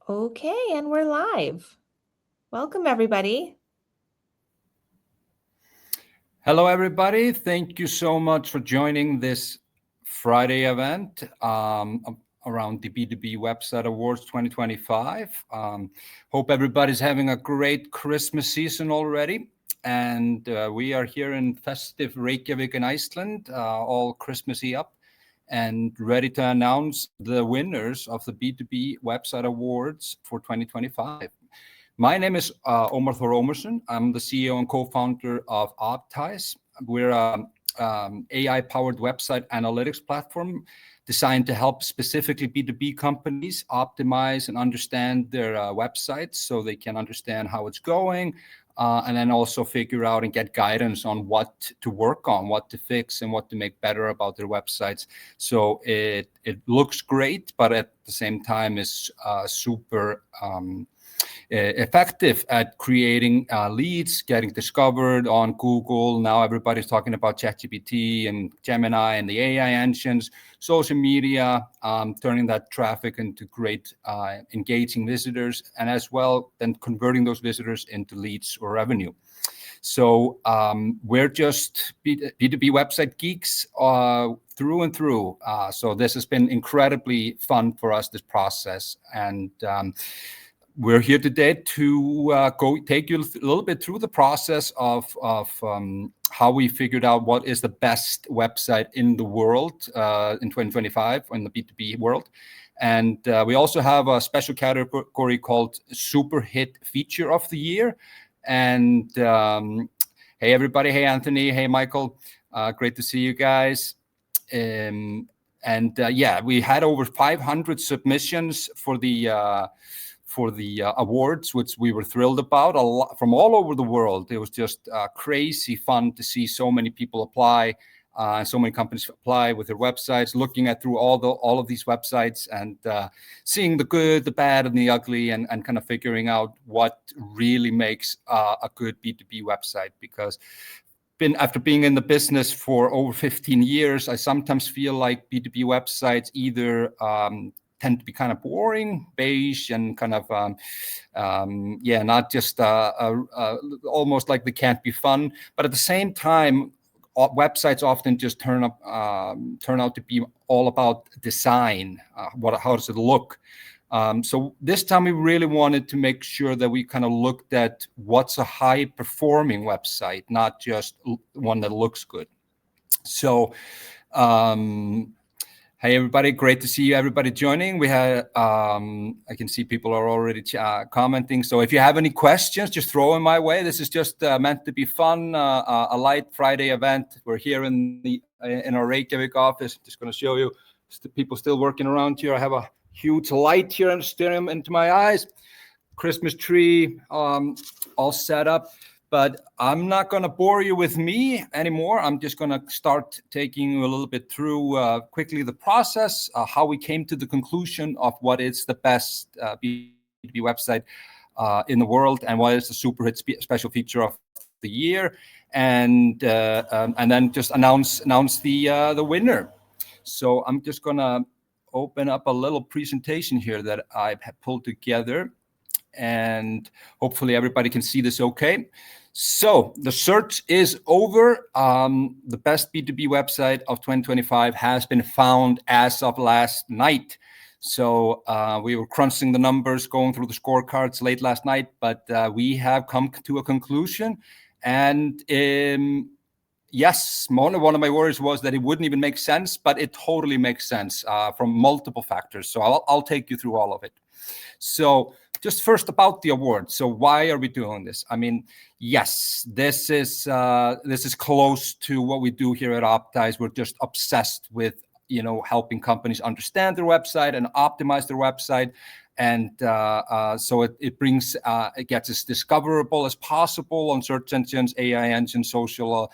Okay, and we're live. Welcome, everybody. Hello, everybody. Thank you so much for joining this Friday event around the B2B Website Awards 2025. Hope everybody's having a great Christmas season already. And we are here in festive Reykjavik in Iceland, all Christmassy up and ready to announce the winners of the B2B Website Awards for 2025. My name is Omar Thor Omerson. I'm the CEO and co-founder of Optise. We're an AI-powered website analytics platform designed to help specifically B2B companies optimize and understand their websites so they can understand how it's going, and then also figure out and get guidance on what to work on, what to fix, and what to make better about their websites. So it looks great, but at the same time is super effective at creating leads, getting discovered on Google. Now everybody's talking about ChatGPT and Gemini and the AI engines, social media, turning that traffic into great engaging visitors, and as well then converting those visitors into leads or revenue. So we're just B2B website geeks through and through. So this has been incredibly fun for us, this process. And we're here today to take you a little bit through the process of how we figured out what is the best website in the world in 2025 in the B2B world. And we also have a special category called Superhit Feature of the Year. And hey, everybody. Hey, Anthony. Hey, Michael. Great to see you guys. Yeah, we had over 500 submissions for the awards, which we were thrilled about, a lot from all over the world. It was just crazy fun to see so many people apply, so many companies apply with their websites, looking at through all of these websites and seeing the good, the bad, and the ugly, and kind of figuring out what really makes a good B2B website. Because after being in the business for over 15 years, I sometimes feel like B2B websites either tend to be kind of boring, beige, and kind of, not just almost like they can't be fun. But at the same time, websites often just turn out to be all about design. How does it look? So this time we really wanted to make sure that we kind of looked at what's a high-performing website, not just one that looks good. So. Hey, everybody. Great to see you, everybody joining. We had, I can see people are already commenting. So if you have any questions, just throw them my way. This is just meant to be fun, a light Friday event. We're here in our Reykjavik office. Just going to show you the people still working around here. I have a huge light here and staring into my eyes. Christmas tree all set up. But I'm not going to bore you with me anymore. I'm just going to start taking you a little bit through quickly the process, how we came to the conclusion of what is the best B2B website in the world, and what is the Superhit special feature of the year, and then just announce the winner. So I'm just going to open up a little presentation here that I've pulled together, and hopefully everybody can see this okay. So the search is over. The best B2B website of 2025 has been found as of last night. So we were crunching the numbers, going through the scorecards late last night, but we have come to a conclusion. And yes, one of my worries was that it wouldn't even make sense, but it totally makes sense from multiple factors. So I'll take you through all of it. So just first about the award. So why are we doing this? I mean, yes, this is close to what we do here at Optise. We're just obsessed with helping companies understand their website and optimize their website. And so it gets as discoverable as possible on search engines, AI engines, social,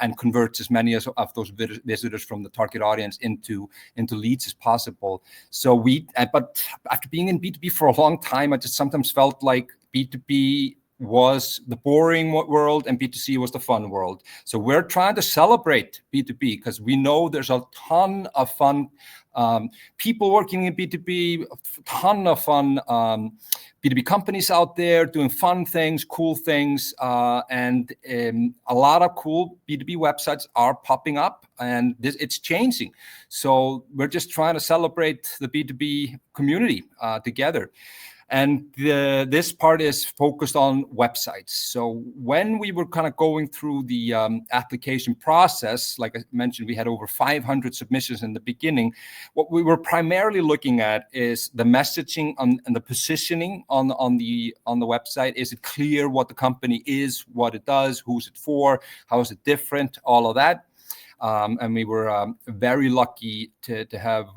and converts as many of those visitors from the target audience into leads as possible. So but after being in B2B for a long time, I just sometimes felt like B2B was the boring world and B2C was the fun world. So we're trying to celebrate B2B because we know there's a ton of fun People working in B2B, ton of fun B2B companies out there doing fun things, cool things, and a lot of cool B2B websites are popping up, and it's changing. So we're just trying to celebrate the B2B community together. And this part is focused on websites. So when we were kind of going through the application process, like I mentioned, we had over 500 submissions in the beginning. What we were primarily looking at is the messaging and the positioning on the website. Is it clear what the company is, what it does, who's it for, how is it different, all of that. And we were very lucky to have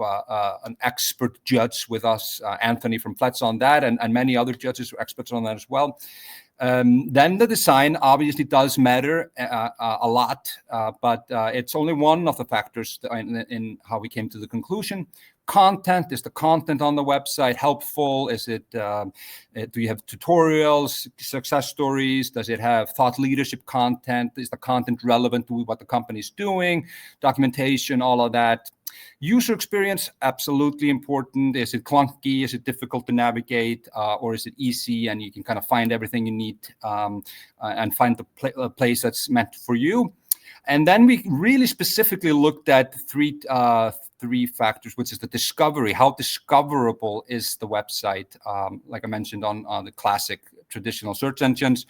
an expert judge with us, Anthony from Fletch, on that, and many other judges who are experts on that as well. Then the design obviously does matter a lot, but it's only one of the factors in how we came to the conclusion. Content, is the content on the website helpful? Is it do you have tutorials, success stories? Does it have thought leadership content? Is the content relevant to what the company is doing? Documentation, all of that. User experience, absolutely important. Is it clunky? Is it difficult to navigate? Or is it easy and you can kind of find everything you need and find the place that's meant for you? And then we really specifically looked at three factors, which is the discovery. How discoverable is the website? Like I mentioned on the classic traditional search engines,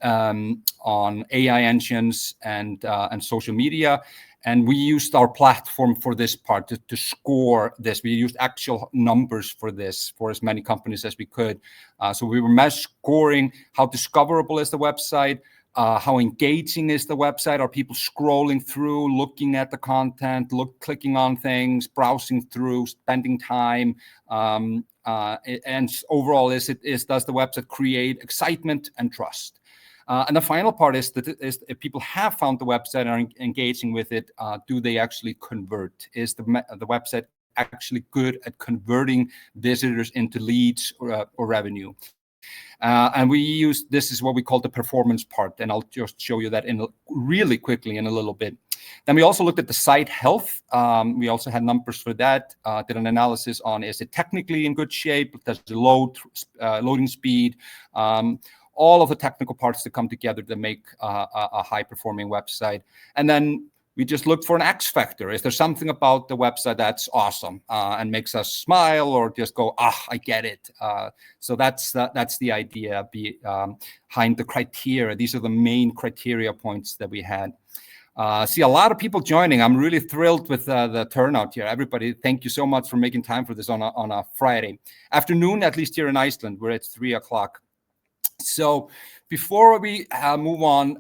on AI engines and social media. And we used our platform for this part to score this. We used actual numbers for this for as many companies as we could. So we were scoring how discoverable is the website, how engaging is the website? Are people scrolling through, looking at the content, clicking on things, browsing through, spending time? And overall, does the website create excitement and trust? And the final part is if people have found the website and are engaging with it, do they actually convert? Is the website actually good at converting visitors into leads or revenue? And this is what we call the performance part, and I'll just show you that really quickly in a little bit. Then we also looked at the site health. We also had numbers for that, did an analysis on, is it technically in good shape? Does it loading speed? All of the technical parts that come together to make a high-performing website. And then we just looked for an X factor. Is there something about the website that's awesome and makes us smile or just go, I get it? So that's the idea behind the criteria. These are the main criteria points that we had. See a lot of people joining. I'm really thrilled with the turnout here. Everybody, thank you so much for making time for this on a Friday afternoon, at least here in Iceland. We're at 3 o'clock. So before we move on,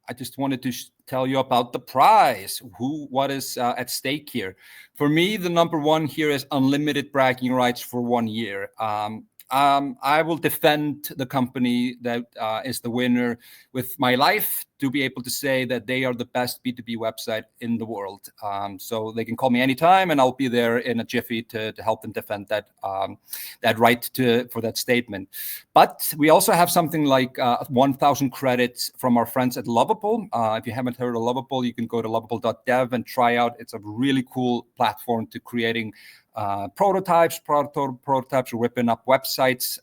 I just wanted to tell you about the prize, what is at stake here. For me, the number one here is unlimited bragging rights for 1 year. I will defend the company that is the winner with my life to be able to say that they are the best B2B website in the world. So they can call me anytime and I'll be there in a jiffy to help them defend that right for that statement. But we also have something like 1,000 credits from our friends at Lovable. If you haven't heard of Lovable, you can go to lovable.dev and try out. It's a really cool platform to creating prototypes or ripping up websites,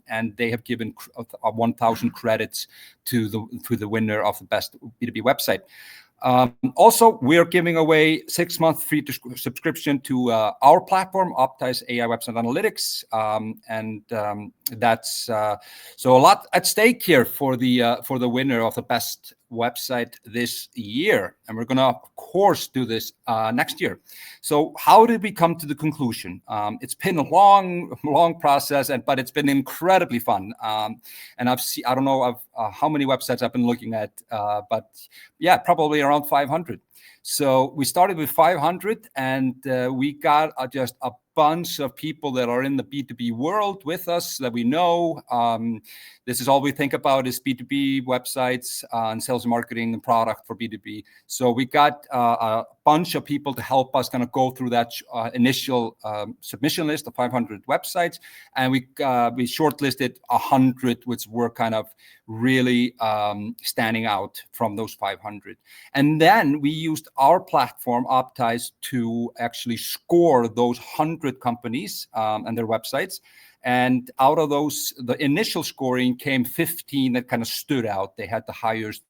and they have given 1,000 credits to the winner of the best B2B website. Also, we're giving away 6-month free subscription to our platform, Optimize AI Website Analytics, and that's so a lot at stake here for the winner of the best website this year, and we're gonna of course do this next year. So how did we come to the conclusion? It's been a long process, but it's been incredibly fun. And I don't know how many websites I've been looking at, but yeah, probably around 500. So we started with 500, and we got just a bunch of people that are in the B2B world with us that we know. This is all we think about is B2B websites and sales and marketing and product for B2B. So we got a bunch of people to help us kind of go through that initial submission list of 500 websites, and we shortlisted 100, which were kind of really standing out from those 500. And then we used our platform, Optimize, to actually score those 100 companies and their websites. And out of those, the initial scoring came 15 that kind of stood out. They had the highest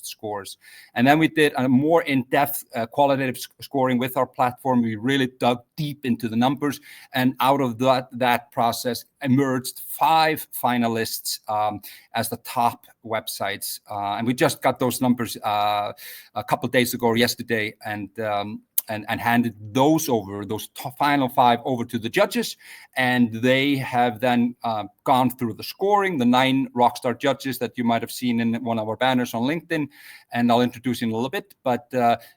scores. And then we did a more in-depth qualitative scoring with our platform. We really dug deep into the numbers, and out of that process emerged 5 finalists as the top websites. And we just got those numbers a couple of days ago, yesterday, and handed those final 5 over to the judges, and they have then gone through the scoring, the 9 rockstar judges that you might have seen in one of our banners on LinkedIn, and I'll introduce in a little bit, but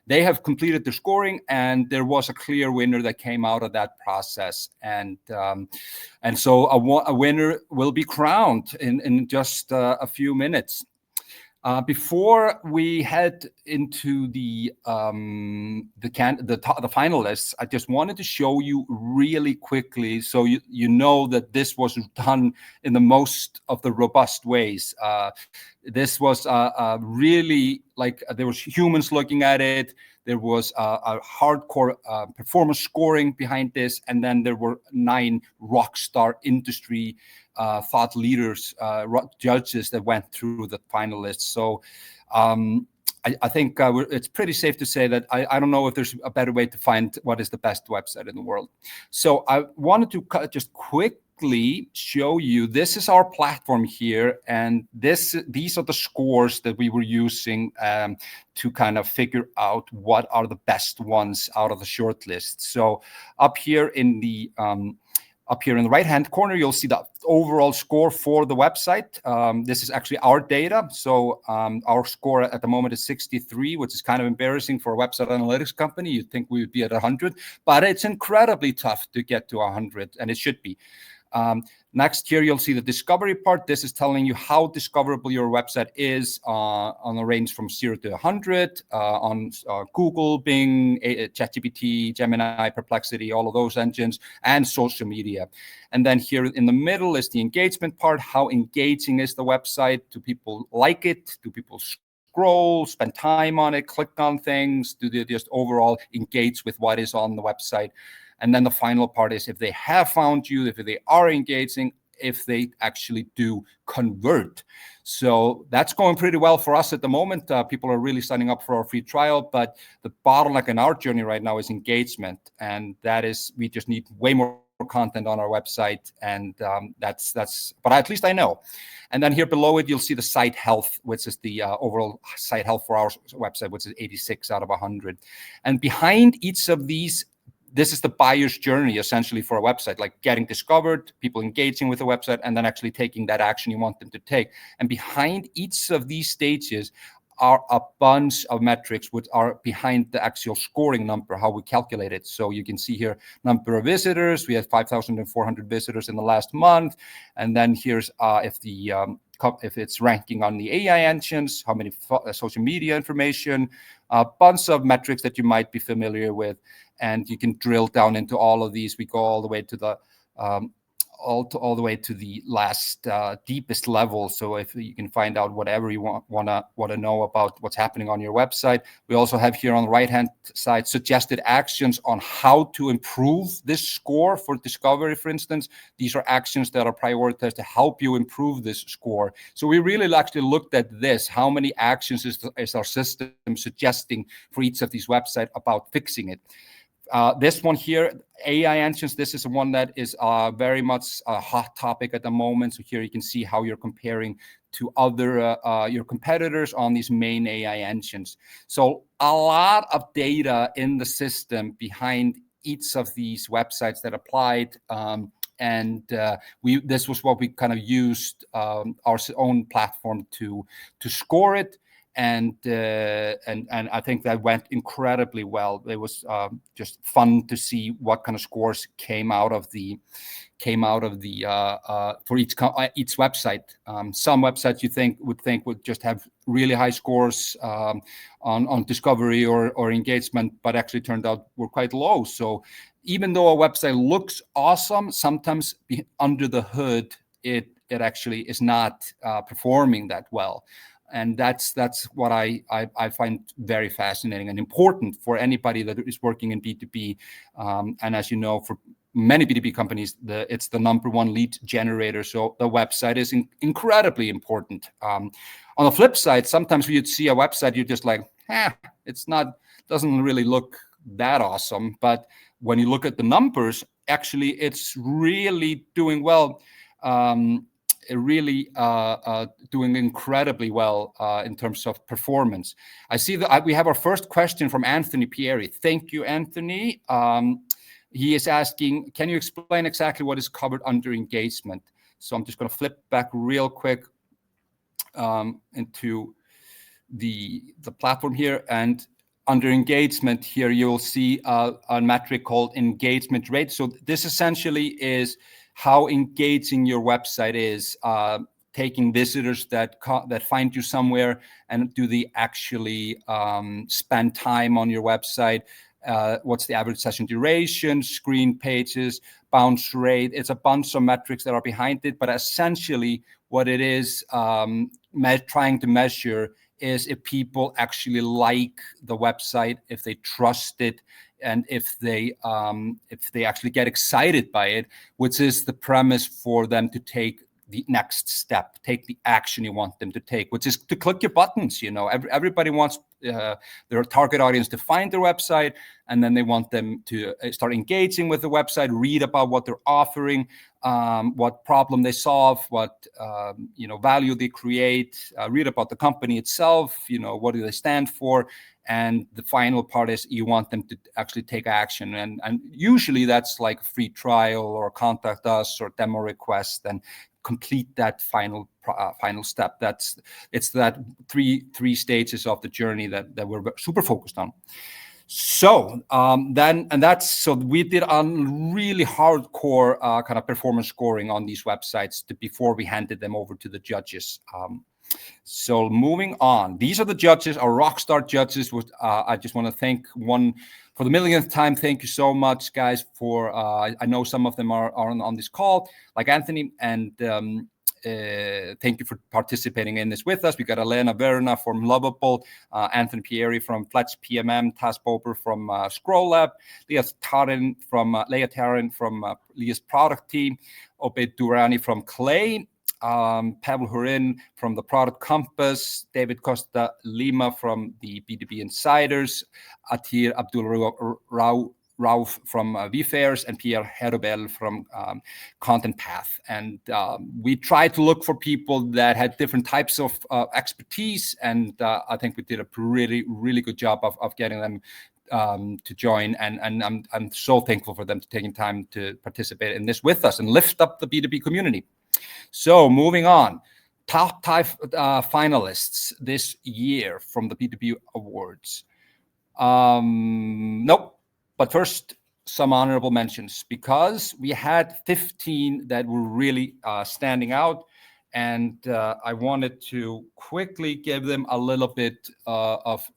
they have completed their scoring, and there was a clear winner that came out of that process, and so a winner will be crowned in just a few minutes. Before we head into the finalists, I just wanted to show you really quickly, so you know that this was done in the most of the robust ways. This was really like there was humans looking at it. There was a hardcore performance scoring behind this, and then there were 9 rockstar industry thought leaders, judges that went through the finalists. So I think it's pretty safe to say that I don't know if there's a better way to find what is the best website in the world. So I wanted to just quickly show you, this is our platform here, and these are the scores that we were using to kind of figure out what are the best ones out of the shortlist. So up here in the right-hand corner, you'll see the overall score for the website. This is actually our data. So our score at the moment is 63, which is kind of embarrassing for a website analytics company. You'd think we would be at 100, but it's incredibly tough to get to 100, and it should be. Next here, you'll see the discovery part. This is telling you how discoverable your website is on a range from 0 to 100 on Google, Bing, ChatGPT, Gemini, Perplexity, all of those engines, and social media. And then here in the middle is the engagement part. How engaging is the website? Do people like it? Do people scroll, spend time on it, click on things? Do they just overall engage with what is on the website? And then the final part is if they have found you, if they are engaging, if they actually do convert. So that's going pretty well for us at the moment. People are really signing up for our free trial, but the bottleneck in our journey right now is engagement. And that is, we just need way more content on our website. And but at least I know. And then here below it, you'll see the site health, which is the overall site health for our website, which is 86 out of 100. And behind each of these, this is the buyer's journey, essentially, for a website, like getting discovered, people engaging with the website, and then actually taking that action you want them to take. And behind each of these stages are a bunch of metrics which are behind the actual scoring number, how we calculate it. So you can see here, number of visitors. We had 5,400 visitors in the last month. And then here's if it's ranking on the AI engines, how many social media information, a bunch of metrics that you might be familiar with. And you can drill down into all of these. We go all the way to the all the way to the last deepest level. So if you can find out whatever you want to know about what's happening on your website. We also have here on the right-hand side suggested actions on how to improve this score for discovery, for instance. These are actions that are prioritized to help you improve this score. So we really actually looked at this. How many actions is our system suggesting for each of these websites about fixing it? This one here, AI engines, this is one that is very much a hot topic at the moment. So here you can see how you're comparing to other your competitors on these main AI engines. So a lot of data in the system behind each of these websites that applied. This was what we kind of used our own platform to score it. and I think that went incredibly well. It was just fun to see what kind of scores came out of the for each website. Some websites you would just have really high scores on discovery or engagement, but actually turned out were quite low. So even though a website looks awesome, sometimes under the hood it actually is not performing that well. And that's what I find very fascinating and important for anybody that is working in B2B. And as you know, for many B2B companies, it's the number one lead generator. So the website is incredibly important. On the flip side, sometimes you'd see a website, you're just like, doesn't really look that awesome. But when you look at the numbers, actually, it's really doing well. Doing incredibly well in terms of performance. I see that we have our first question from Anthony Pieri. Thank you, Anthony. He is asking, can you explain exactly what is covered under engagement? So I'm just going to flip back real quick into the platform here, and under engagement here, you'll see a metric called engagement rate. So this essentially is how engaging your website is, taking visitors that find you somewhere, and do they actually spend time on your website? What's the average session duration, screen pages, bounce rate? It's a bunch of metrics that are behind it, but essentially what it is trying to measure is if people actually like the website, if they trust it, and if they actually get excited by it, which is the premise for them to take the next step, take the action you want them to take, which is to click your buttons. You know, everybody wants their target audience to find their website, and then they want them to start engaging with the website, read about what they're offering, what problem they solve, what value they create, read about the company itself, what do they stand for. And the final part is you want them to actually take action. And usually that's like a free trial or contact us or demo request, and complete that final step. It's that three stages of the journey that we're super focused on. So we did a really hardcore kind of performance scoring on these websites before we handed them over to the judges. So moving on, these are the judges, our rockstar judges. I just want to thank one for the millionth time. Thank you so much, guys. For I know some of them are on this call, like Anthony, and thank you for participating in this with us. We got Elena Verna from Lovable, Anthony Pieri from Fletch PMM, Taz Bober from Scroll Lab, Leah Tarin from Leah's product team, Obed Durrani from Clay, Pavel Hurin from the Product Compass, David Costa Lima from the B2B Insiders, Atir Abdul Rauf from VFairs, and Pierre Herobel from Content Path. And we tried to look for people that had different types of expertise, and I think we did a really, really good job of getting them to join, and I'm so thankful for them taking time to participate in this with us and lift up the B2B community. So moving on, top finalists this year from the B2B Awards. Nope. But first, some honorable mentions, because we had 15 that were really standing out. And I wanted to quickly give them a little bit of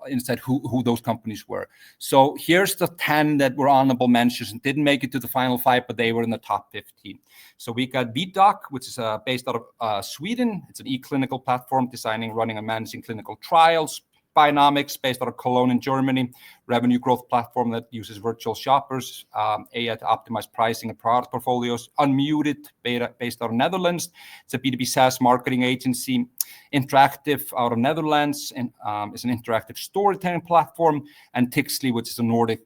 insight who those companies were. So here's the 10 that were honorable mentions and didn't make it to the final 5, but they were in the top 15. So we got BDoc, which is based out of Sweden. It's an e-clinical platform designing, running, and managing clinical trials. Binomics, based out of Cologne in Germany, revenue growth platform that uses virtual shoppers, AI to optimize pricing and product portfolios. Unmuted, based out of Netherlands. It's a B2B SaaS marketing agency. Interactive, out of Netherlands, and is an interactive storytelling platform. And Tixley, which is a Nordic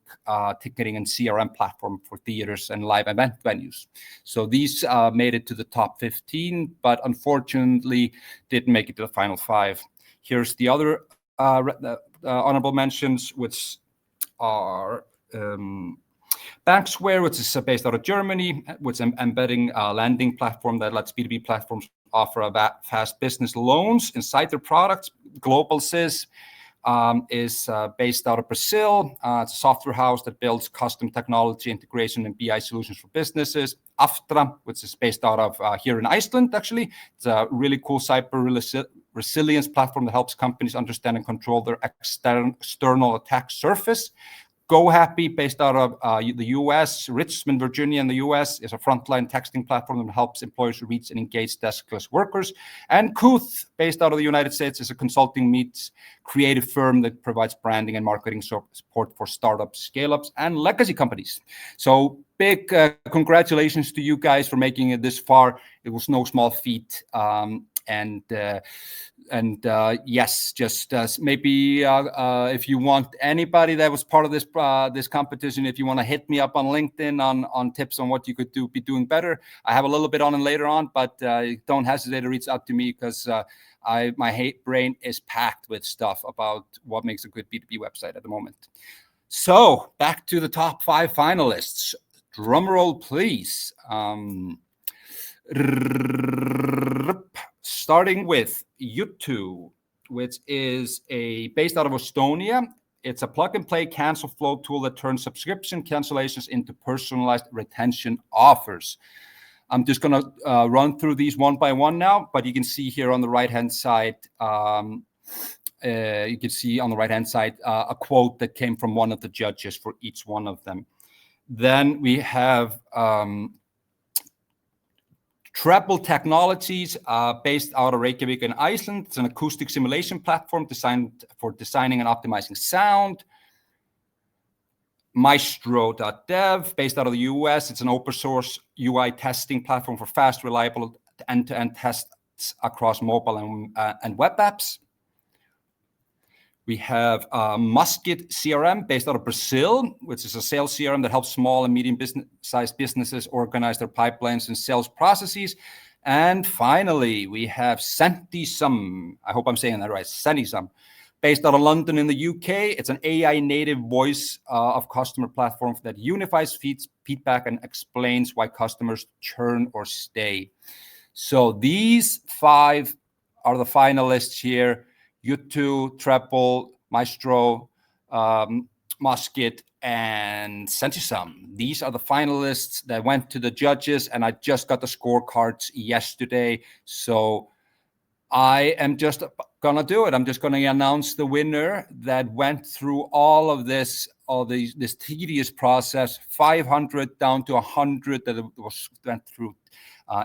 ticketing and CRM platform for theaters and live event venues. So these made it to the top 15, but unfortunately didn't make it to the final 5. Here's the other honorable mentions, which are Banksware, which is based out of Germany, which is embedding a lending platform that lets B2B platforms offer fast business loans inside their products global SIS. Is based out of Brazil. It's a software house that builds custom technology integration and BI solutions for businesses. Aftra, which is based out of here in Iceland, actually. It's a really cool cyber resilience platform that helps companies understand and control their external attack surface. GoHappy, based out of the US, Richmond, Virginia in the US, is a frontline texting platform that helps employers reach and engage deskless workers. And Kooth, based out of the United States, is a consulting meets creative firm that provides branding and marketing support for startups, scale-ups, and legacy companies. So big congratulations to you guys for making it this far. It was no small feat. Yes, just maybe if you want anybody that was part of this competition, if you want to hit me up on LinkedIn on tips on what you could be doing better. I have a little bit on it later on, but don't hesitate to reach out to me because my brain is packed with stuff about what makes a good B2B website at the moment. So back to the top 5 finalists. Drum roll, please. Starting with U2, which is based out of Estonia. It's a plug-and-play cancel flow tool that turns subscription cancellations into personalized retention offers. I'm just going to run through these one by one now, but you can see here on the right-hand side, a quote that came from one of the judges for each one of them. Then we have Treble Technologies, based out of Reykjavik in Iceland. It's an acoustic simulation platform designed for designing and optimizing sound. Maestro.dev, based out of the US. It's an open source UI testing platform for fast, reliable end-to-end tests across mobile and web apps. We have Musket CRM, based out of Brazil, which is a sales CRM that helps small and medium-sized businesses organize their pipelines and sales processes. And finally, we have Sentisum. I hope I'm saying that right. Sentisum, based out of London in the UK. It's an AI-native voice of customer platform that unifies feedback and explains why customers churn or stay. So these 5 are the finalists here. U2, Treble, Maestro, Musket, and Sentisum. These are the finalists that went to the judges, and I just got the scorecards yesterday. So I am just going to do it. I'm just going to announce the winner that went through all of this tedious process, 500 down to 100 that went through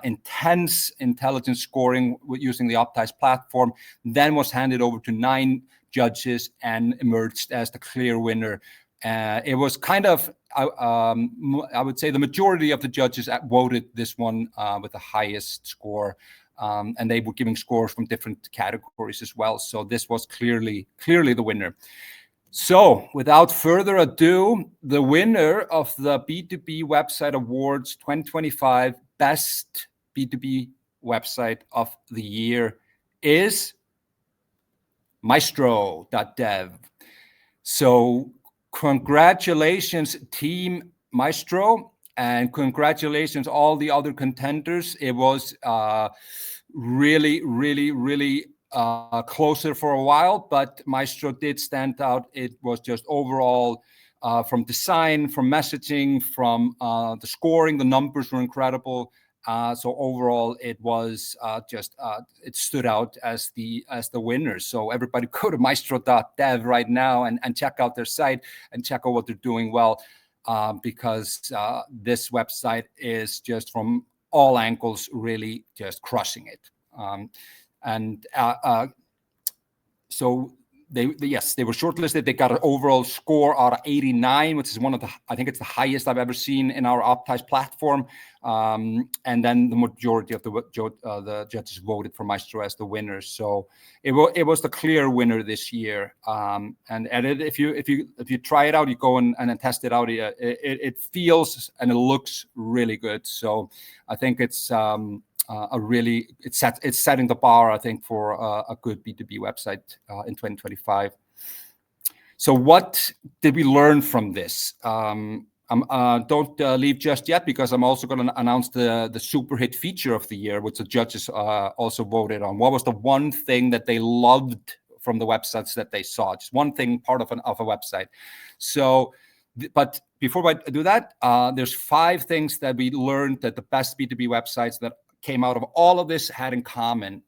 intense intelligence scoring using the Optimize platform, then was handed over to 9 judges and emerged as the clear winner. It was kind of, I would say the majority of the judges voted this one with the highest score, and they were giving scores from different categories as well. So this was clearly the winner. So without further ado, the winner of the B2B Website Awards 2025 Best B2B Website of the Year is Maestro.dev. So congratulations, Team Maestro, and congratulations all the other contenders. It was really closer for a while, but Maestro did stand out. It was just overall from design, from messaging, from the scoring, the numbers were incredible. So overall, it was it stood out as the winner. So everybody go to maestro.dev right now and check out their site and check out what they're doing well, because this website is just from all angles really just crushing it. So they were shortlisted. They got an overall score out of 89, which is I think it's the highest I've ever seen in our Optimize platform. And then the majority of the judges voted for Maestro as the winner. So it was the clear winner this year. And if you try it out, you go and test it out. It feels and it looks really good. So I think it's it's setting the bar, I think, for a good B2B website in 2025. So what did we learn from this? Don't leave just yet, because I'm also going to announce the Superhit Feature of the year, which the judges also voted on. What was the one thing that they loved from the websites that they saw. Just one thing, part of a website. So, but before I do that, there's 5 things that we learned that the best B2B websites that came out of all of this had in common.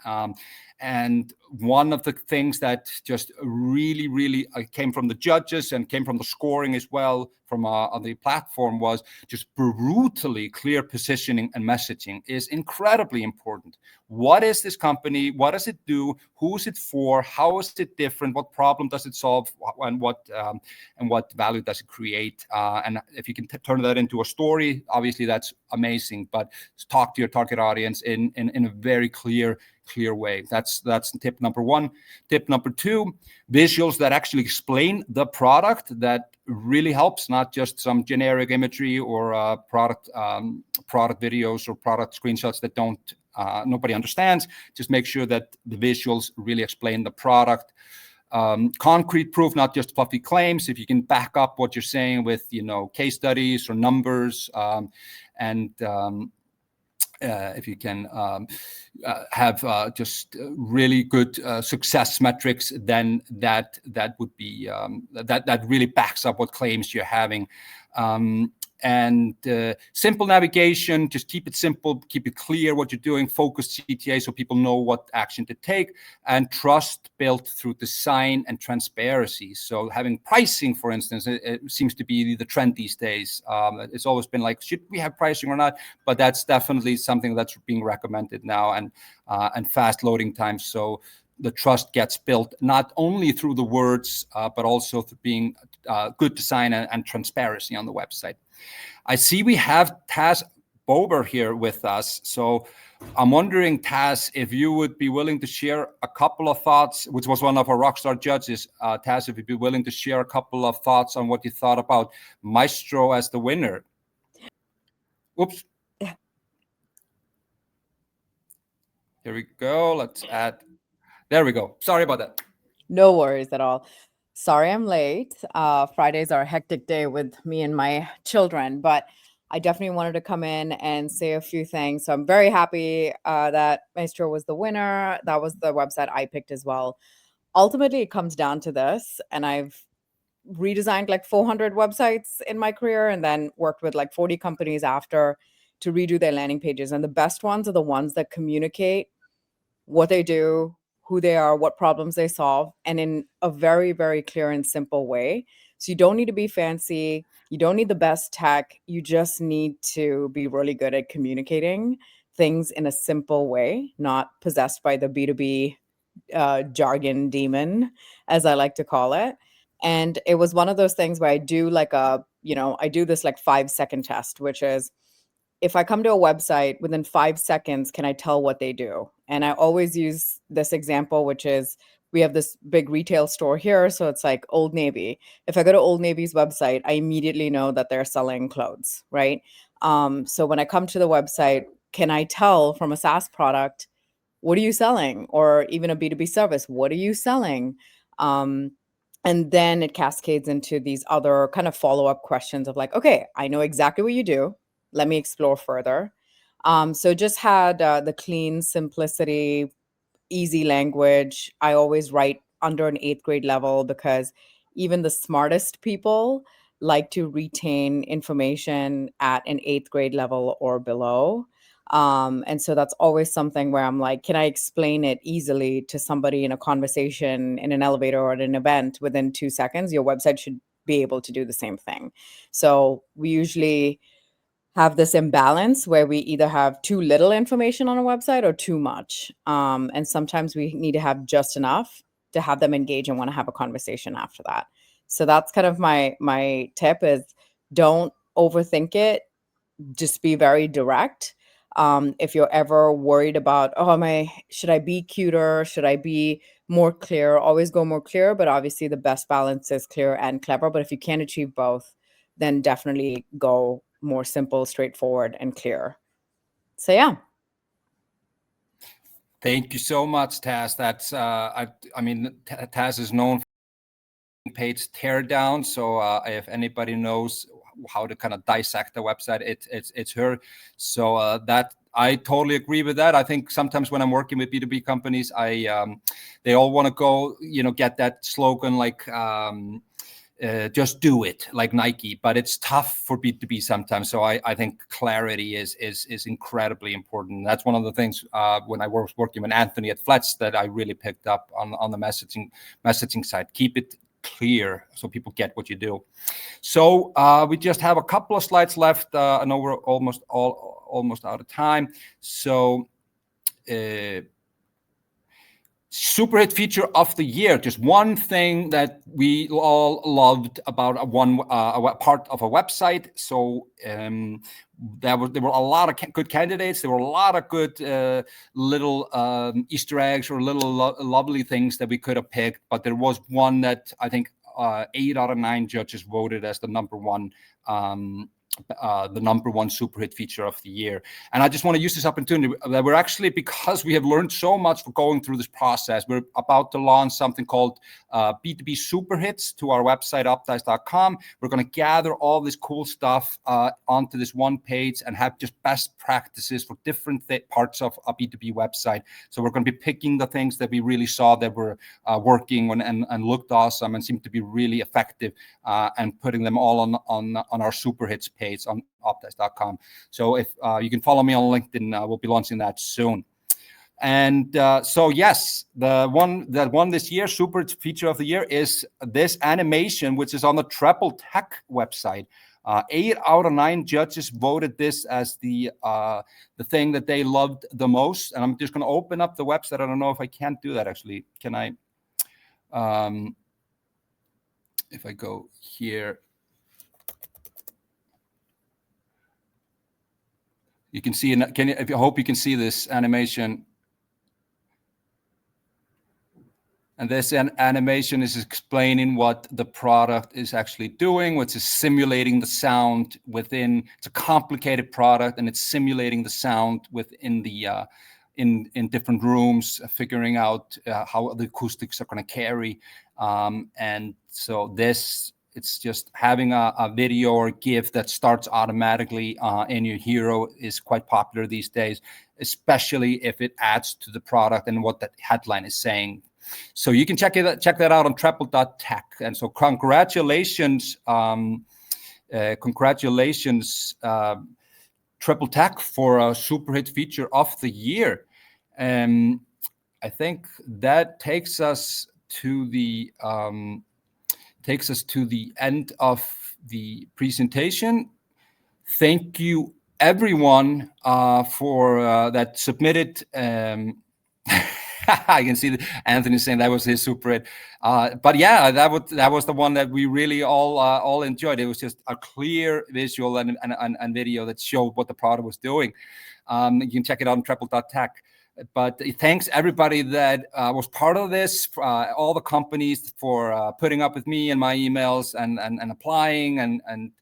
And one of the things that just really came from the judges and came from the scoring as well from on the platform was just brutally clear positioning and messaging is incredibly important. What is this company? What does it do? Who is it for? How is it different? What problem does it solve? And what value does it create? And if you can turn that into a story, obviously that's amazing. But talk to your target audience in a very clear way. That's tip number 1. Tip number 2, visuals that actually explain the product. That really helps, not just some generic imagery or product videos or product screenshots that don't nobody understands. Just make sure that the visuals really explain the product. Concrete proof, not just fluffy claims. If you can back up what you're saying with case studies or numbers, and if you can have just really good success metrics, then that would be that really backs up what claims you're having. And simple navigation, just keep it simple, keep it clear what you're doing, focus CTA so people know what action to take, and trust built through design and transparency. So having pricing, for instance, it seems to be the trend these days. It's always been like, should we have pricing or not? But that's definitely something that's being recommended now, and fast loading times. So the trust gets built not only through the words, but also through being good design and transparency on the website. I see we have Taz Bober here with us. So I'm wondering, Taz, if you would be willing to share a couple of thoughts, which was one of our rockstar judges. Taz, if you'd be willing to share a couple of thoughts on what you thought about Maestro as the winner. Oops. Here we go. Let's add. There we go. Sorry about that. No worries at all. Sorry I'm late. Fridays are a hectic day with me and my children, but I definitely wanted to come in and say a few things. So I'm very happy that Maestro was the winner. That was the website I picked as well. Ultimately, it comes down to this, and I've redesigned like 400 websites in my career and then worked with like 40 companies after to redo their landing pages. And the best ones are the ones that communicate what they do, who they are, what problems they solve, and in a very, very clear and simple way. So you don't need to be fancy. You don't need the best tech. You just need to be really good at communicating things in a simple way, not possessed by the B2B jargon demon, as I like to call it. And it was one of those things where I do like I do this like 5-second test, which is, if I come to a website within 5 seconds, can I tell what they do? And I always use this example, which is, we have this big retail store here. So it's like Old Navy. If I go to Old Navy's website, I immediately know that they're selling clothes, right? So when I come to the website, can I tell from a SaaS product, what are you selling? Or even a B2B service, what are you selling? And then it cascades into these other kind of follow-up questions of like, okay, I know exactly what you do. Let me explore further. So just had the clean simplicity, easy language. I always write under an 8th grade level because even the smartest people like to retain information at an 8th grade level or below. And so that's always something where I'm like, can I explain it easily to somebody in a conversation, in an elevator or at an event within 2 seconds? Your website should be able to do the same thing. So we usually have this imbalance where we either have too little information on a website or too much. And sometimes we need to have just enough to have them engage and want to have a conversation after that. So that's kind of my tip is, don't overthink it. Just be very direct. If you're ever worried about, should I be cuter? Should I be more clear? Always go more clear, but obviously the best balance is clear and clever. But if you can't achieve both, then definitely go more simple, straightforward, and clear. So yeah. Thank you so much, Taz. That's Taz is known for page teardown. So if anybody knows how to kind of dissect the website, it's her. So that I totally agree with that. I think sometimes when I'm working with B2B companies, they all want to go, get that slogan like, just do it, like Nike, but it's tough for B2B sometimes. So I think clarity is incredibly important. That's one of the things when I was working with Anthony at Fletch that I really picked up on the messaging side. Keep it clear so people get what you do. So we just have a couple of slides left. I know we're almost out of time. So Superhit feature of the year. Just one thing that we all loved about a part of a website. So there were a lot of good candidates. There were a lot of good little Easter eggs or little lovely things that we could have picked. But there was one that I think 8 out of 9 judges voted as the number one Superhit feature of the year. And I just want to use this opportunity that we're actually, because we have learned so much for going through this process, we're about to launch something called B2B Superhits to our website, optimize.com. We're going to gather all this cool stuff onto this one page and have just best practices for different parts of a B2B website. So we're going to be picking the things that we really saw that were working and looked awesome and seemed to be really effective and putting them all on our Superhits page on optimize.com. So if you can follow me on LinkedIn, we'll be launching that soon. And so yes, the one that won this year, Super Feature of the Year, is this animation, which is on the Treble Tech website. 8 out of 9 judges voted this as the thing that they loved the most. And I'm just going to open up the website. I don't know if I can't do that actually. Can I? If I go here. You can see, I hope you can see this animation. And this animation is explaining what the product is actually doing, which is simulating the sound within. It's a complicated product, and it's simulating the sound within the in different rooms, figuring out how the acoustics are going to carry. And so it's just having a video or GIF that starts automatically in your hero is quite popular these days, especially if it adds to the product and what that headline is saying. So you can check that out on treble.tech. And so congratulations, Treble Tech for a Superhit feature of the year. I think that takes us to the end of the presentation. Thank you, everyone, for that submitted. I can see that Anthony saying that was his Superhit. But yeah, that was the one that we really all enjoyed. It was just a clear visual and video that showed what the product was doing. You can check it out on treble.tech. But thanks everybody that was part of this, all the companies for putting up with me and my emails and applying and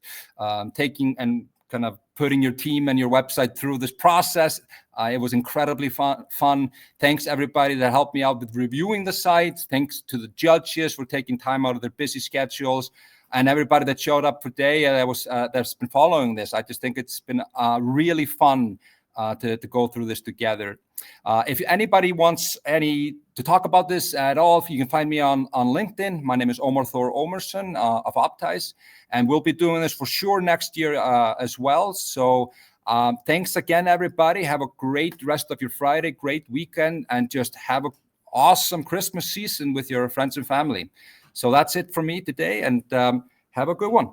taking and kind of putting your team and your website through this process. It was incredibly fun. Thanks everybody that helped me out with reviewing the sites. Thanks to the judges for taking time out of their busy schedules, and everybody that showed up today that's been following this. I just think it's been really fun to go through this together. If anybody wants to talk about this at all, you can find me on LinkedIn. My name is Omar Thor Omerson of Optimize, and we'll be doing this for sure next year as well. So thanks again, everybody. Have a great rest of your Friday, great weekend, and just have an awesome Christmas season with your friends and family. So that's it for me today, and have a good one.